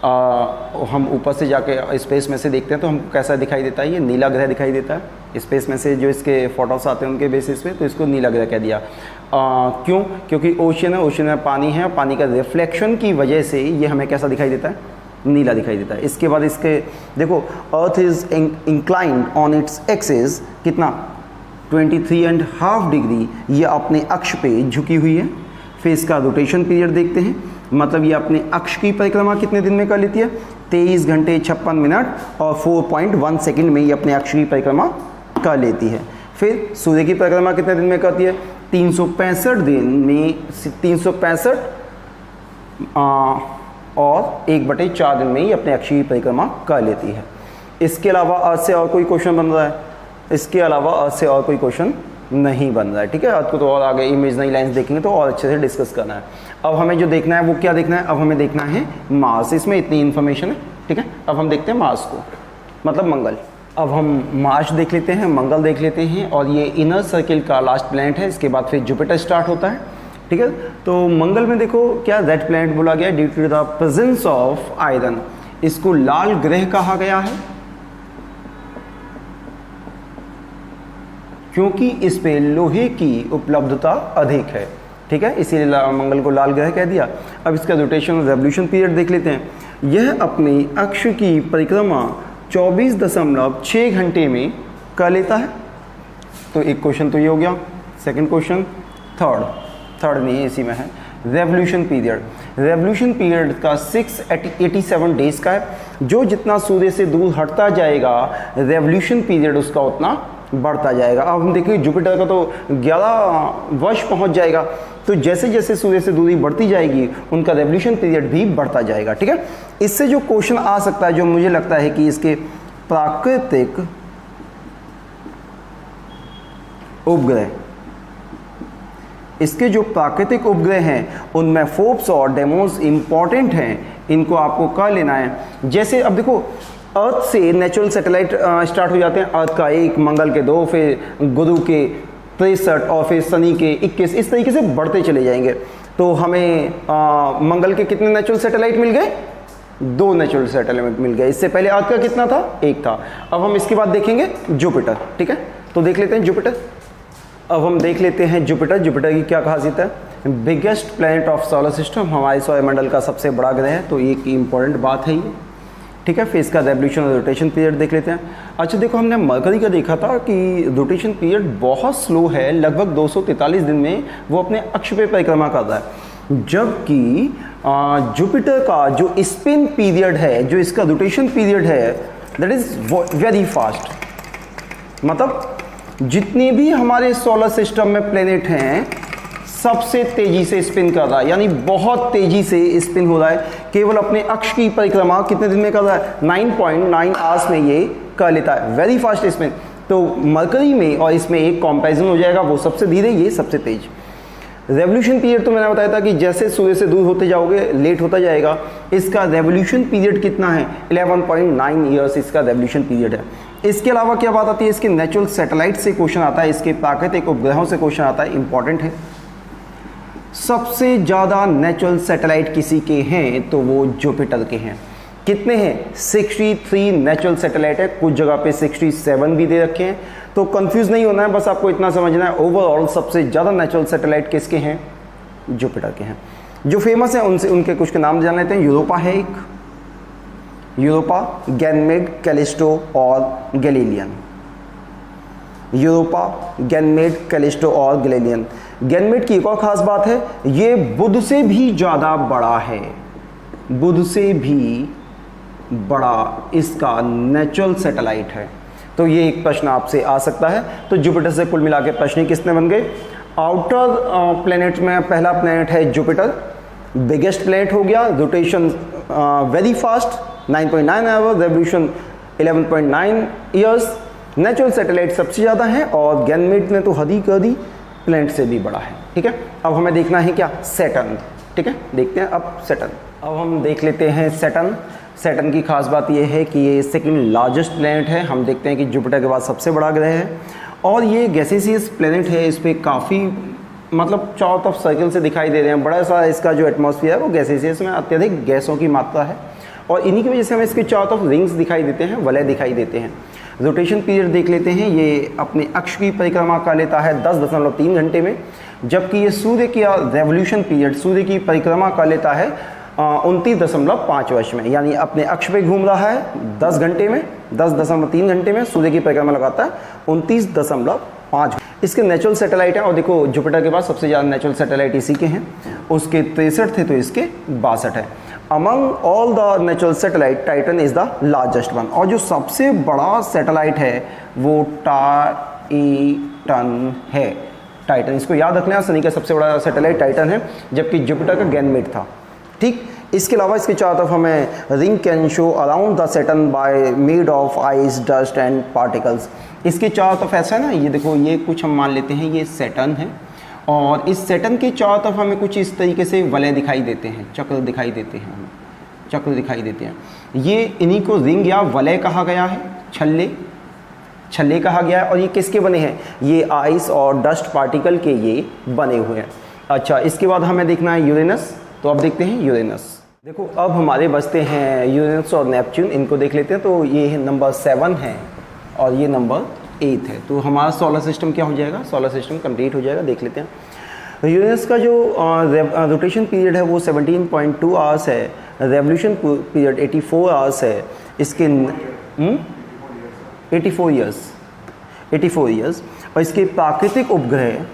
हम ऊपर से जाके स्पेस में से देखते हैं तो हमको कैसा दिखाई देता है, ये नीला ग्रह दिखाई देता है स्पेस में से, जो इसके फोटोस आते हैं उनके बेसिस पे, तो इसको नीला ग्रह कह दिया। क्यों, क्योंकि ओशियन है, ओशियन में पानी है, पानी का रिफ्लेक्शन की वजह से ये हमें कैसा दिखाई देता है, नीला दिखाई देता है। इसके बाद इसके देखो, earth is inclined on its axis, कितना 23.5 डिग्री, ये अपने अक्ष पे झुकी हुई है। फिर इसका रोटेशन पीरियड देखते हैं, मतलब ये अपने अक्ष की परिक्रमा कितने दिन में कर लेती है, 23 घंटे 56 मिनट और 4.1 सेकंड में ये अपने अक्ष की परिक्रमा कर लेती है। फिर सूर्य की परिक्रमा कितने दिन में करती है, 365 दिन में 365 और 1/4 दिन में ही अपने अक्ष की परिक्रमा कर लेती है। इसके अलावा अर्थ से और कोई क्वेश्चन बन रहा है, इसके अलावा अर्थ से और कोई क्वेश्चन नहीं बन रहा है, ठीक है। अर्थ को तो और आगे इमेजिनरी लाइंस देखेंगे तो और अच्छे से डिस्कस करना है। अब हमें जो देखना है वो क्या देखना है, अब हमें देखना है मार्स। इसमें इतनी इन्फॉर्मेशन है, ठीक है। अब हम देखते हैं मार्स को। मतलब मंगल। अब हम मार्स देख लेते हैं, मंगल देख लेते हैं, और ये इनर सर्किल का लास्ट प्लैनेट है। इसके बाद फिर जुपिटर स्टार्ट होता है, ठीक है। तो मंगल में देखो क्या रेड प्लैनेट बोला गया due to the presence of iron. इसको लाल ग्रह कहा गया है क्योंकि इस पे लोहे की उपलब्धता अधिक है, ठीक है, इसीलिए मंगल को लाल ग्रह कह दिया। अब इसका रोटेशन और रेवोल्यूशन पीरियड देख लेते हैं। यह अपनी अक्ष की परिक्रमा 24.6 घंटे में कर लेता है। तो एक क्वेश्चन तो ये हो गया। सेकंड क्वेश्चन, थर्ड नहीं इसी में है, रेवोल्यूशन पीरियड। रेवोल्यूशन पीरियड का 687 डेज का है। जो जितना सूर्य से दूर हटता जाएगा रेवोल्यूशन पीरियड उसका उतना बढ़ता जाएगा। अब हम देखिए जुपिटर का तो 11 वर्ष पहुंच जाएगा, तो जैसे जैसे सूर्य से दूरी बढ़ती जाएगी उनका रेवोल्यूशन पीरियड भी बढ़ता जाएगा, ठीक है। इससे जो क्वेश्चन आ सकता है, जो मुझे लगता है कि इसके प्राकृतिक उपग्रह, इसके जो प्राकृतिक उपग्रह हैं उनमें फोर्ब्स और डेमोस इंपॉर्टेंट हैं, इनको आपको कर लेना है। जैसे अब देखो अर्थ से नेचुरल सैटेलाइट स्टार्ट हो जाते हैं, अर्थ का 1, मंगल के 2, फिर गुरु के 63 और फिर शनि के 21, इस तरीके से बढ़ते चले जाएंगे। तो हमें मंगल के कितने नेचुरल सैटेलाइट मिल गए? 2 नेचुरल सैटेलाइट मिल गए। इससे पहले अर्थ का कितना था? 1 था। अब हम इसके बाद देखेंगे जुपिटर, ठीक है। तो देख लेते हैं जुपिटर। अब हम देख लेते हैं जुपिटर। जुपिटर की क्या खासियत है? Biggest planet of solar system, हमारे सौरमंडल का सबसे बड़ा ग्रह है, तो एक इंपॉर्टेंट बात है ये, ठीक है। फिर इसका रेवोल्यूशन और रोटेशन पीरियड देख लेते हैं। अच्छा देखो, हमने मरकरी का देखा था कि रोटेशन पीरियड बहुत स्लो है, लगभग 243 दिन में वो अपने अक्ष पे परिक्रमा करता है, जबकि जुपिटर का जो स्पिन पीरियड है, जो इसका रोटेशन पीरियड है, दैट इज वेरी फास्ट। मतलब जितने भी हमारे सोलर सिस्टम में प्लेनेट हैं सबसे तेजी से स्पिन कर रहा है, यानी बहुत तेजी से स्पिन हो रहा है। केवल अपने अक्ष की परिक्रमा कितने दिन में कर रहा है? 9.9 आवर्स में ये कर लेता है, वेरी फास्ट स्पिन। तो मरकरी में और इसमें एक कंपैरिजन हो जाएगा, वो सबसे धीरे, ये सबसे तेज। रेवोल्यूशन पीरियड तो मैंने बताया था कि जैसे सूर्य से दूर होते जाओगे लेट होता जाएगा। इसका रेवोल्यूशन पीरियड कितना है? 11.9 ईयर्स इसका रेवोल्यूशन पीरियड है। इसके अलावा क्या बात आती है? इसके नेचुरल सैटेलाइट से क्वेश्चन आता है, इसके प्राकृतिक उपग्रहों से क्वेश्चन आता है, इंपॉर्टेंट है। सबसे ज़्यादा नेचुरल सैटेलाइट किसी के हैं तो वो जुपिटर के हैं। कितने हैं? 63 नेचुरल सैटेलाइट है, कुछ जगह पे 67 भी दे रखे हैं। तो कंफ्यूज नहीं होना है, बस आपको इतना समझना है ओवरऑल सबसे ज़्यादा नेचुरल सैटेलाइट किसके हैं? जुपिटर के हैं। जो फेमस हैं उनसे उनके कुछ के नाम जान लेते हैं। यूरोपा है एक, यूरोपा, गैनमेड, कैलिस्टो और गैलीलियन। यूरोपा, गैनमेड, कैलिस्टो और गैलीलियन। गैनमेड की एक और खास बात है, ये बुध से भी ज़्यादा बड़ा है, बुध से भी बड़ा इसका नेचुरल सैटेलाइट है। तो ये एक प्रश्न आपसे आ सकता है। तो जुपिटर से कुल मिला के प्रश्न किसने बन गए? आउटर प्लैनेट में पहला प्लैनेट है जुपिटर, बिगेस्ट प्लैनेट हो गया, rotation very fast 9.9 hour, revolution 11.9 years, natural satellite सबसे ज़्यादा है, और गैनमेड ने तो हद ही कर दी, प्लैनेट से भी बड़ा है, ठीक है। अब हमें देखना है क्या? सैटर्न, ठीक है। देखते हैं अब सैटर्न। अब हम देख लेते हैं सैटर्न। सैटर्न की खास बात यह है कि ये सेकंड लार्जेस्ट प्लैनेट है। हम देखते हैं कि जुपिटर के बाद सबसे बड़ा ग्रह है, और ये गैसेसियस प्लैनेट है। इस पर काफ़ी मतलब चारों तरफ सर्कल से दिखाई दे रहे हैं, बड़ा सा इसका जो एटमॉस्फेयर है वो गैसेसियस में अत्यधिक गैसों की मात्रा है, और इन्हीं की वजह से हमें इसके चारों तरफ रिंग्स दिखाई देते हैं, वलय दिखाई देते हैं। रोटेशन पीरियड देख लेते हैं। ये अपने अक्ष की परिक्रमा कर लेता है 10.3 घंटे में, जबकि ये सूर्य की रेवोल्यूशन पीरियड, सूर्य की परिक्रमा कर लेता है 29.5 वर्ष में, यानी अपने अक्ष पे घूम रहा है 10 घंटे में, 10.3 घंटे में सूर्य की परिक्रमा लगाता है 29.5। इसके नेचुरल सैटेलाइट हैं, और देखो जुपिटर के पास सबसे ज़्यादा नेचुरल सैटेलाइट इसी के हैं, उसके 63 थे तो इसके 62 है। Among all the natural satellite Titan is the largest one, और जो सबसे बड़ा सैटेलाइट है वो टाइटन है। टाइटन, इसको याद रखना है, शनि का सबसे बड़ा सैटेलाइट टाइटन है, जबकि जुपिटर का गैनमेड था, ठीक। इसके अलावा इसके चारों तरफ हमें ring can show around the Saturn by made of ice, dust and particles. इसके चारों तरफ ऐसा है ना, ये देखो, ये कुछ हम मान लेते हैं ये सैटर्न है, और इस सैटर्न के चारों तरफ हमें कुछ इस तरीके से वलय दिखाई देते हैं, चक्र दिखाई देते हैं, हमें चक्र दिखाई देते हैं। ये इन्हीं को रिंग या वलय कहा गया है। छल्ले, छल्ले कहा गया है। और ये किसके बने हैं? ये आइस और डस्ट पार्टिकल के ये बने हुए हैं। अच्छा, इसके बाद हमें देखना है यूरेनस, तो अब देखते हैं यूरेनस। देखो अब हमारे बचते हैं यूरेनस और नेपच्यून, इनको देख लेते हैं। तो ये नंबर 7 है और ये नंबर 8 है। तो हमारा सोलर सिस्टम क्या हो जाएगा? सोलर सिस्टम कंप्लीट हो जाएगा। देख लेते हैं। यूरेनस का जो रोटेशन पीरियड है वो 17.2 आवर्स है, रेवोल्यूशन पीरियड 84 आवर्स है। इसके 84 ईयर्स। और इसके प्राकृतिक उपग्रह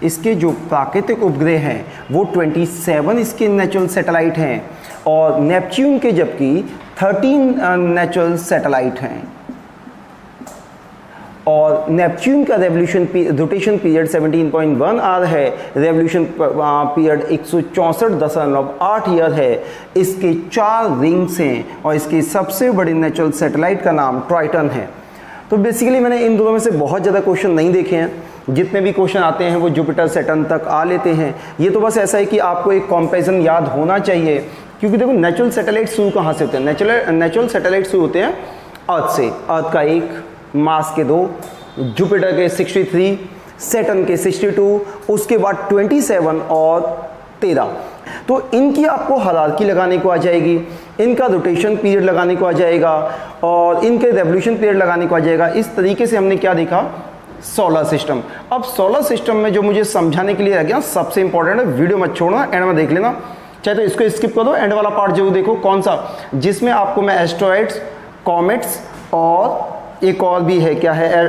इसके जो प्राकृतिक उपग्रह हैं वो 27 इसके नेचुरल सैटेलाइट हैं और नेपच्यून के जबकि 13 नेचुरल सैटेलाइट हैं। और नेपच्यून का रोटेशन पीरियड 17.1 आवर है, रेवोल्यूशन पीरियड 164.8 ईयर है। इसके 4 रिंग्स हैं और इसके सबसे बड़े नेचुरल सैटेलाइट का नाम ट्राइटन है। तो बेसिकली मैंने इन दोनों में से बहुत ज़्यादा क्वेश्चन नहीं देखे हैं, जितने भी क्वेश्चन आते हैं वो जुपिटर सैटर्न तक आ लेते हैं। ये तो बस ऐसा है कि आपको एक कंपैरिजन याद होना चाहिए, क्योंकि देखो नेचुरल सैटेलाइट शुरू कहाँ से होते हैं? नेचुरल सैटेलाइट शुरू होते हैं अर्थ से। अर्थ का 1, मार्स के 2, जुपिटर के 63, सैटर्न के 62, उसके बाद 27 और 13। तो इनकी आपको हायरार्की लगाने को आ जाएगी, इनका रोटेशन पीरियड लगाने को आ जाएगा और इनके रेवोल्यूशन पीरियड लगाने को आ जाएगा। इस तरीके से हमने क्या देखा? Solar system. अब सोलर सिस्टम में जो मुझे समझाने के लिए रह गया सबसे इंपॉर्टेंट है, वीडियो मत छोड़ना, एंड में देख लेना, चाहे तो इसको स्किप कर दो, एंड वाला पार्ट जरूर देखो। कौन सा? जिसमें आपको मैं एस्ट्रॉइड्स, कॉमेट्स और एक और भी है, क्या है,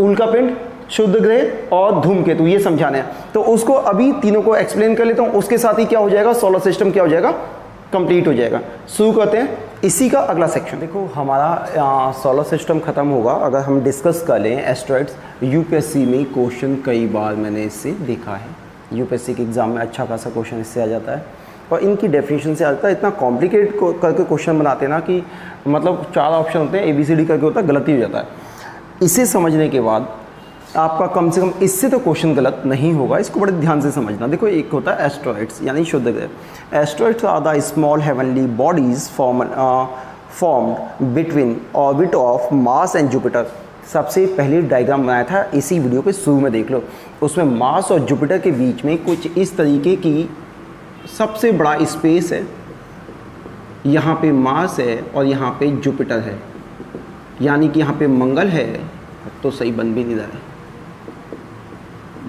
उल्कापिंड, शुद्ध ग्रह और धूमकेतु, ये समझाने हैं। तो उसको अभी तीनों को एक्सप्लेन कर लेता हूँ, उसके साथ ही क्या हो जाएगा? सोलर सिस्टम क्या हो जाएगा? कंप्लीट हो जाएगा। शुरू करते हैं इसी का अगला सेक्शन। देखो हमारा सोलर सिस्टम खत्म होगा अगर हम डिस्कस कर लें एस्ट्रॉइड्स। यूपीएससी में क्वेश्चन कई बार मैंने इससे देखा है, यूपीएससी के एग्जाम में अच्छा खासा क्वेश्चन इससे आ जाता है और इनकी डेफिनेशन से आता है। इतना कॉम्प्लिकेट करके क्वेश्चन बनाते हैं ना कि मतलब 4 ऑप्शन होते हैं, ABCD करके होता है, गलती हो जाता है। इसे समझने के बाद आपका कम से कम इससे तो क्वेश्चन गलत नहीं होगा, इसको बड़े ध्यान से समझना। देखो एक होता है एस्ट्रॉइड्स यानी शुद्ध ग्रह। Asteroids are the small heavenly bodies formed between orbit of Mars and Jupiter. सबसे पहले डायग्राम बनाया था, इसी वीडियो के शुरू में देख लो। उसमें मार्स और जुपिटर के बीच में कुछ इस तरीके की सबसे बड़ा स्पेस है। यहाँ पे मार्स है और यहाँ पे जुपिटर है, यानी कि यहाँ पे मंगल है, तो सही बन भी नहीं रहा है,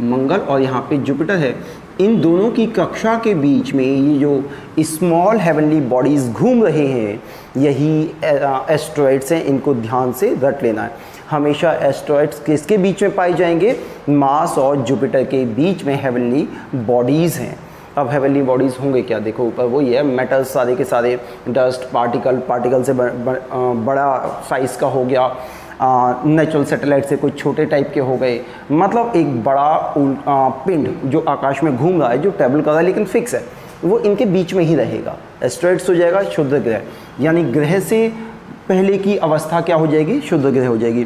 मंगल और यहाँ पे जुपिटर है। इन दोनों की कक्षा के बीच में ये जो स्मॉल हेवनली बॉडीज़ घूम रहे हैं, यही एस्ट्रॉइड्स हैं। इनको ध्यान से रट लेना है। हमेशा एस्ट्रॉइड्स किसके बीच में पाए जाएंगे? मार्स और जुपिटर के बीच में हेवनली बॉडीज़ हैं। अब हेवनली बॉडीज़ होंगे क्या? देखो ऊपर वो ये मेटल्स सारे के सारे, डस्ट पार्टिकल से बड़ा साइज़ का हो गया, नेचुरल सैटेलाइट से कुछ छोटे टाइप के हो गए, मतलब एक बड़ा पिंड जो आकाश में घूम रहा है, जो ट्रैवल कर रहा है लेकिन फिक्स है, वो इनके बीच में ही रहेगा। एस्ट्रॉइड्स हो जाएगा शुद्ध ग्रह, यानी ग्रह से पहले की अवस्था क्या हो जाएगी? शुद्ध ग्रह हो जाएगी।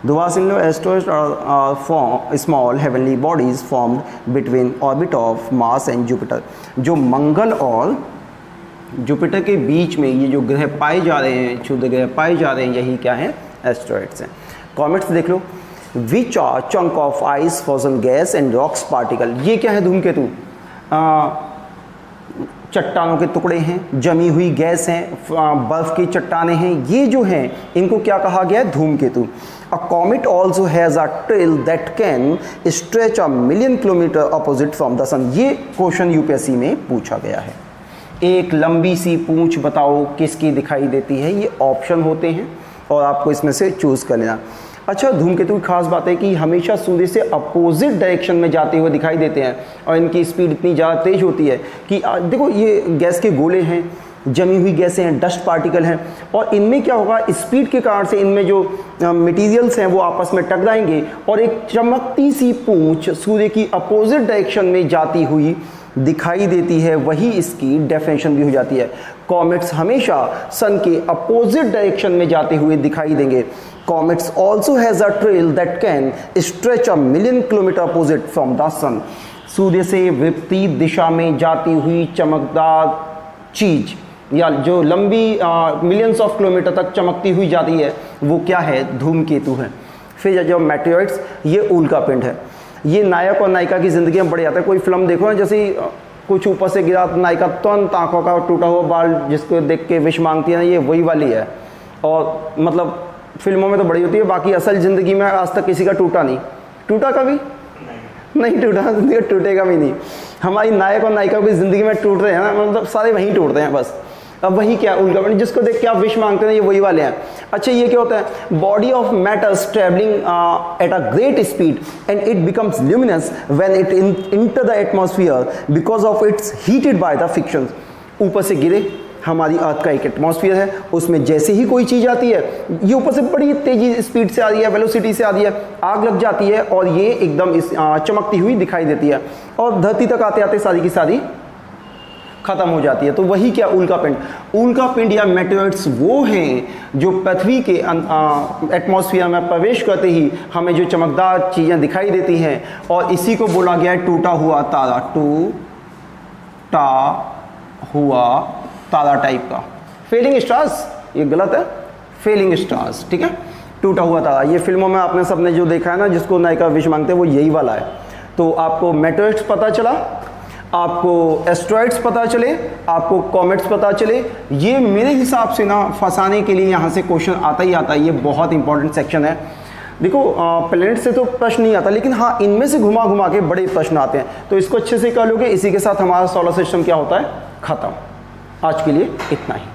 दोबारा सुन लो, asteroids are small heavenly bodies formed between orbit of Mars and Jupiter. जो मंगल और जुपिटर के बीच में ये जो ग्रह पाए जा रहे हैं, शुद्ध ग्रह पाए जा रहे हैं, यही क्या है? एस्ट्रॉइड्स हैं। कॉमेट्स देख लो, which are chunk of ice frozen gas and rocks particle. ये क्या है? धूमकेतु, चट्टानों के टुकड़े हैं, जमी हुई गैस हैं, बर्फ की चट्टानें हैं, ये जो हैं इनको क्या कहा गया है? धूमकेतु। A comet also has a trail that can stretch a million kilometre opposite from the sun. ये क्वेश्चन यूपीएससी में पूछा गया है। एक लंबी सी पूंछ बताओ किसकी दिखाई देती है? ये ऑप्शन होते हैं और आपको इसमें से चूज़ कर लेना। अच्छा, धूमकेतु की खास बात है कि हमेशा सूर्य से अपोजिट डायरेक्शन में जाते हुए दिखाई देते हैं और इनकी स्पीड इतनी ज़्यादा तेज होती है कि देखो ये गैस के गोले हैं, जमी हुई गैसें हैं, डस्ट पार्टिकल हैं, और इनमें क्या होगा? स्पीड के कारण से इनमें जो मटेरियल्स हैं वो आपस में टकराएंगे और एक चमकती सी पूंछ सूर्य की अपोजिट डायरेक्शन में जाती हुई दिखाई देती है। वही इसकी डेफिनेशन भी हो जाती है। कॉमेट्स हमेशा सन के अपोजिट डायरेक्शन में जाते हुए दिखाई देंगे। Comets also has a trail that can stretch a million kilometre opposite from the sun. सूर्य से विपरीत दिशा में जाती हुई चमकदार चीज, या जो लंबी मिलियंस ऑफ किलोमीटर तक चमकती हुई जाती है, वो क्या है? धूमकेतु है। फिर जो मेटेओइड्स, ये उल्का पिंड है। ये नायक और नायिका की ज़िंदगी में बढ़ जाता है। कोई फिल्म देखो ना, जैसे कुछ ऊपर से गिरा तो नायिका तुरंत आँखों का टूटा हुआ बाल जिसको देख के विश मांगती है ना, ये वही वाली है। और मतलब फिल्मों में तो बड़ी होती है, बाकी असल ज़िंदगी में आज तक किसी का टूटा नहीं। टूटा कभी नहीं टूटा, ज़िंदगी टूटेगा भी नहीं। हमारी नायक और नायिका की ज़िंदगी में टूट रहे हैं ना, मतलब सारे वहीं टूटते हैं बस। अब वही क्या उल्का पिंड, जिसको देख के आप विश मांगते हैं, ये वही वाले हैं। अच्छा, ये क्या होता है? Body of matters travelling at a great speed and it becomes luminous when it enter the atmosphere because of its heated by the friction. ऊपर से गिरे, हमारी अर्थ का एक एटमॉस्फेयर है, उसमें जैसे ही कोई चीज़ आती है, ये ऊपर से बड़ी तेजी स्पीड से आ रही है, वेलोसिटी से आ रही है, आग लग जाती है और ये एकदम चमकती हुई दिखाई देती है और धरती तक आते आते सारी की सारी खत्म हो जाती है। तो वही क्या? उल्का पिंड। उल्का पिंड या मेटेओइड्स वो हैं जो पृथ्वी के एटमॉस्फेयर में प्रवेश करते ही हमें जो चमकदार चीज़ें दिखाई देती हैं, और इसी को बोला गया है टूटा हुआ तारा। टूटा हुआ तारा टाइप का। फेलिंग स्टार्स, ये गलत है, फेलिंग स्टार्स, ठीक है। टूटा हुआ तारा, ये फिल्मों में आपने सबने जो देखा है ना, जिसको नायिका विश मांगते हैं, वो यही वाला है। तो आपको मेटेओइड्स पता चला, आपको एस्ट्रॉइड्स पता चले, आपको कॉमेट्स पता चले। ये मेरे हिसाब से ना फंसाने के लिए यहाँ से क्वेश्चन आता ही आता है। ये बहुत इंपॉर्टेंट सेक्शन है। देखो प्लेनेट से तो प्रश्न नहीं आता, लेकिन हाँ इनमें से घुमा घुमा के बड़े प्रश्न आते हैं। तो इसको अच्छे से कर लोगे, इसी के साथ हमारा सोलर सिस्टम क्या होता है? खत्म। आज के लिए इतना ही।